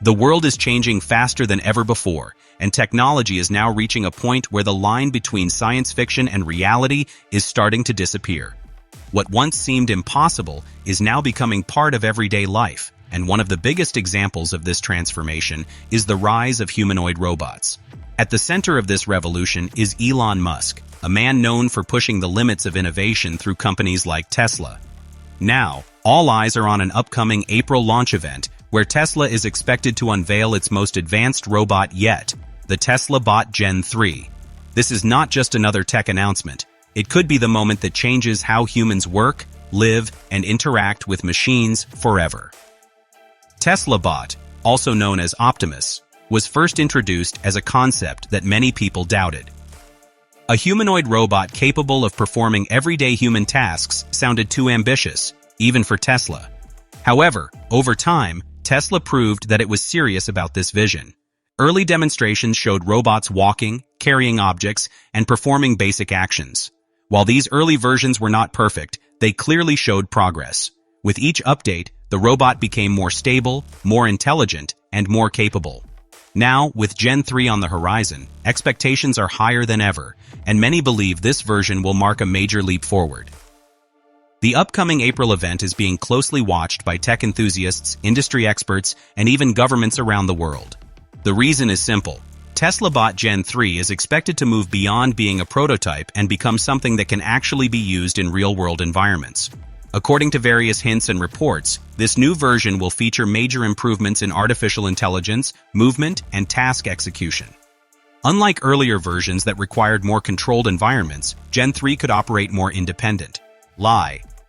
The world is changing faster than ever before, and technology is now reaching a point where the line between science fiction and reality is starting to disappear. What once seemed impossible is now becoming part of everyday life, and one of the biggest examples of this transformation is the rise of humanoid robots. At the center of this revolution is Elon Musk, a man known for pushing the limits of innovation through companies like Tesla. Now, all eyes are on an upcoming April launch event where Tesla is expected to unveil its most advanced robot yet, the Tesla Bot Gen 3. This is not just another tech announcement. It could be the moment that changes how humans work, live, and interact with machines forever. Tesla Bot, also known as Optimus, was first introduced as a concept that many people doubted. A humanoid robot capable of performing everyday human tasks sounded too ambitious, even for Tesla. However, over time, Tesla proved that it was serious about this vision. Early demonstrations showed robots walking, carrying objects, and performing basic actions. While these early versions were not perfect, they clearly showed progress. With each update, the robot became more stable, more intelligent, and more capable. Now, with Gen 3 on the horizon, expectations are higher than ever, and many believe this version will mark a major leap forward. The upcoming April event is being closely watched by tech enthusiasts, industry experts, and even governments around the world. The reason is simple. Tesla Bot Gen 3 is expected to move beyond being a prototype and become something that can actually be used in real-world environments. According to various hints and reports, this new version will feature major improvements in artificial intelligence, movement, and task execution. Unlike earlier versions that required more controlled environments, Gen 3 could operate more independent,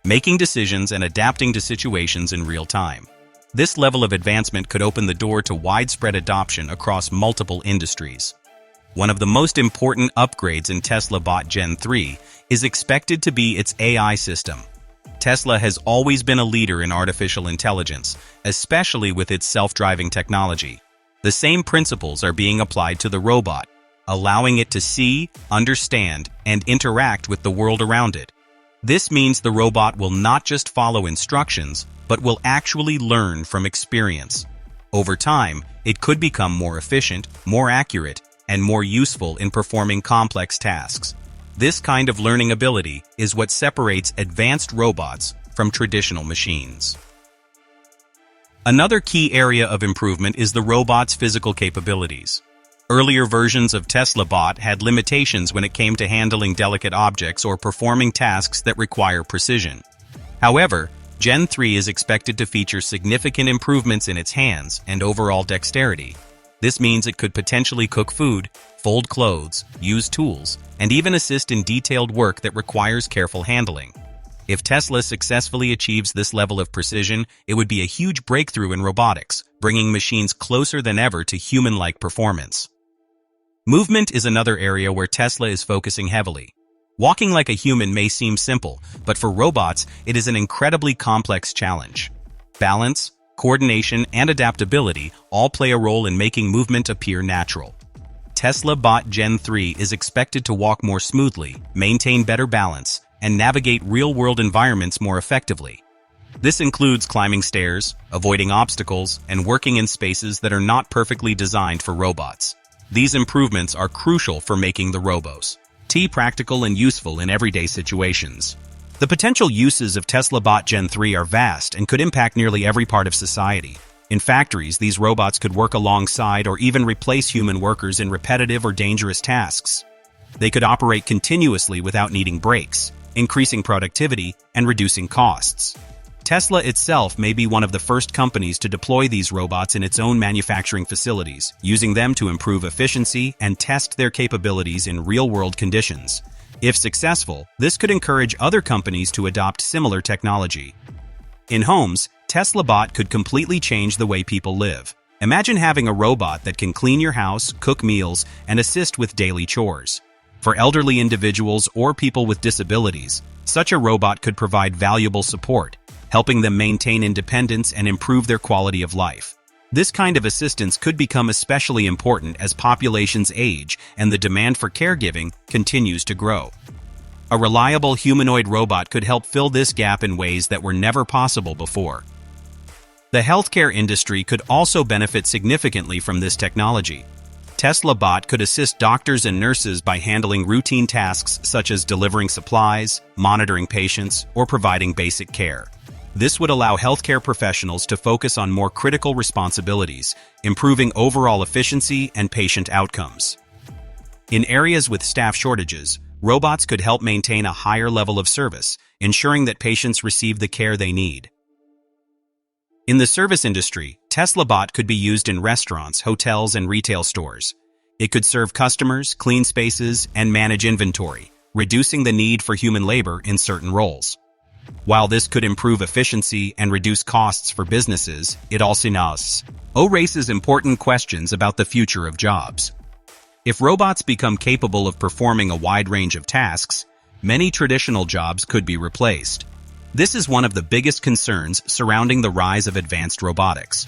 making decisions and adapting to situations in real time. This level of advancement could open the door to widespread adoption across multiple industries. One of the most important upgrades in Tesla Bot Gen 3 is expected to be its AI system. Tesla has always been a leader in artificial intelligence, especially with its self-driving technology. The same principles are being applied to the robot, allowing it to see, understand, and interact with the world around it. This means the robot will not just follow instructions, but will actually learn from experience. Over time, it could become more efficient, more accurate, and more useful in performing complex tasks. This kind of learning ability is what separates advanced robots from traditional machines. Another key area of improvement is the robot's physical capabilities. Earlier versions of Tesla Bot had limitations when it came to handling delicate objects or performing tasks that require precision. However, Gen 3 is expected to feature significant improvements in its hands and overall dexterity. This means it could potentially cook food, fold clothes, use tools, and even assist in detailed work that requires careful handling. If Tesla successfully achieves this level of precision, it would be a huge breakthrough in robotics, bringing machines closer than ever to human-like performance. Movement is another area where Tesla is focusing heavily. Walking like a human may seem simple, but for robots, it is an incredibly complex challenge. Balance, coordination, and adaptability all play a role in making movement appear natural. Tesla Bot Gen 3 is expected to walk more smoothly, maintain better balance, and navigate real-world environments more effectively. This includes climbing stairs, avoiding obstacles, and working in spaces that are not perfectly designed for robots. These improvements are crucial for making the robos practical and useful in everyday situations. The potential uses of Tesla Bot Gen 3 are vast and could impact nearly every part of society. In factories, these robots could work alongside or even replace human workers in repetitive or dangerous tasks. They could operate continuously without needing breaks, increasing productivity and reducing costs. Tesla itself may be one of the first companies to deploy these robots in its own manufacturing facilities, using them to improve efficiency and test their capabilities in real-world conditions. If successful, this could encourage other companies to adopt similar technology. In homes, Tesla Bot could completely change the way people live. Imagine having a robot that can clean your house, cook meals, and assist with daily chores. For elderly individuals or people with disabilities, such a robot could provide valuable support, helping them maintain independence and improve their quality of life. This kind of assistance could become especially important as populations age and the demand for caregiving continues to grow. A reliable humanoid robot could help fill this gap in ways that were never possible before. The healthcare industry could also benefit significantly from this technology. Tesla Bot could assist doctors and nurses by handling routine tasks such as delivering supplies, monitoring patients, or providing basic care. This would allow healthcare professionals to focus on more critical responsibilities, improving overall efficiency and patient outcomes. In areas with staff shortages, robots could help maintain a higher level of service, ensuring that patients receive the care they need. In the service industry, Tesla Bot could be used in restaurants, hotels, and retail stores. It could serve customers, clean spaces, and manage inventory, reducing the need for human labor in certain roles. While this could improve efficiency and reduce costs for businesses, it also raises important questions about the future of jobs. If robots become capable of performing a wide range of tasks, many traditional jobs could be replaced. This is one of the biggest concerns surrounding the rise of advanced robotics.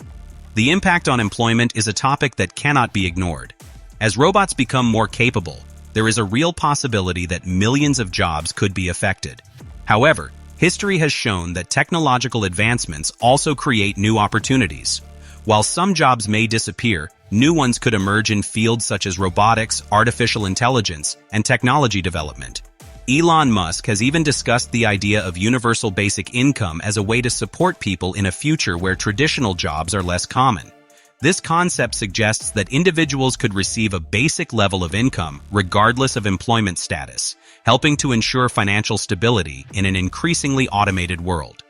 The impact on employment is a topic that cannot be ignored. As robots become more capable, there is a real possibility that millions of jobs could be affected. However, history has shown that technological advancements also create new opportunities. While some jobs may disappear, new ones could emerge in fields such as robotics, artificial intelligence, and technology development. Elon Musk has even discussed the idea of universal basic income as a way to support people in a future where traditional jobs are less common. This concept suggests that individuals could receive a basic level of income regardless of employment status, helping to ensure financial stability in an increasingly automated world.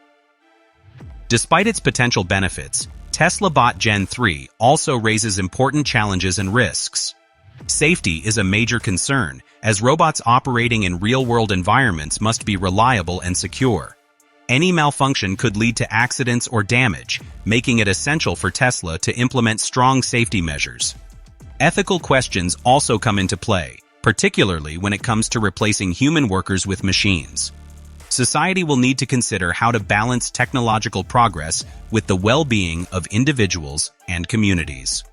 Despite its potential benefits, Tesla Bot Gen 3 also raises important challenges and risks. Safety is a major concern, as robots operating in real-world environments must be reliable and secure. Any malfunction could lead to accidents or damage, making it essential for Tesla to implement strong safety measures. Ethical questions also come into play, particularly when it comes to replacing human workers with machines. Society will need to consider how to balance technological progress with the well-being of individuals and communities.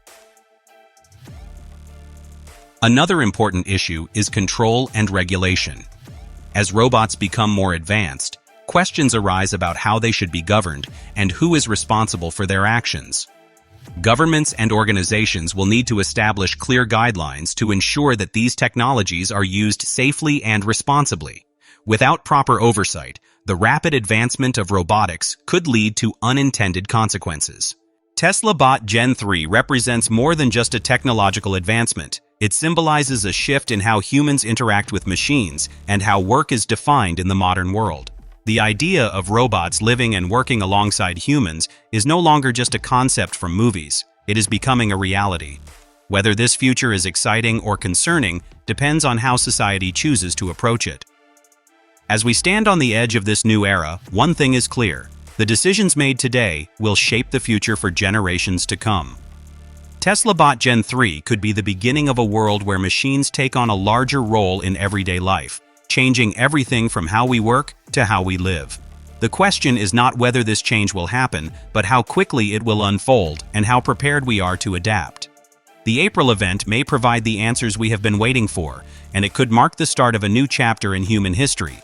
Another important issue is control and regulation. As robots become more advanced, questions arise about how they should be governed and who is responsible for their actions. Governments and organizations will need to establish clear guidelines to ensure that these technologies are used safely and responsibly. Without proper oversight, the rapid advancement of robotics could lead to unintended consequences. Tesla Bot Gen 3 represents more than just a technological advancement. It symbolizes a shift in how humans interact with machines and how work is defined in the modern world. The idea of robots living and working alongside humans is no longer just a concept from movies. It is becoming a reality. Whether this future is exciting or concerning depends on how society chooses to approach it. As we stand on the edge of this new era, one thing is clear: the decisions made today will shape the future for generations to come. Tesla Bot Gen 3 could be the beginning of a world where machines take on a larger role in everyday life, changing everything from how we work to how we live. The question is not whether this change will happen, but how quickly it will unfold and how prepared we are to adapt. The April event may provide the answers we have been waiting for, and it could mark the start of a new chapter in human history,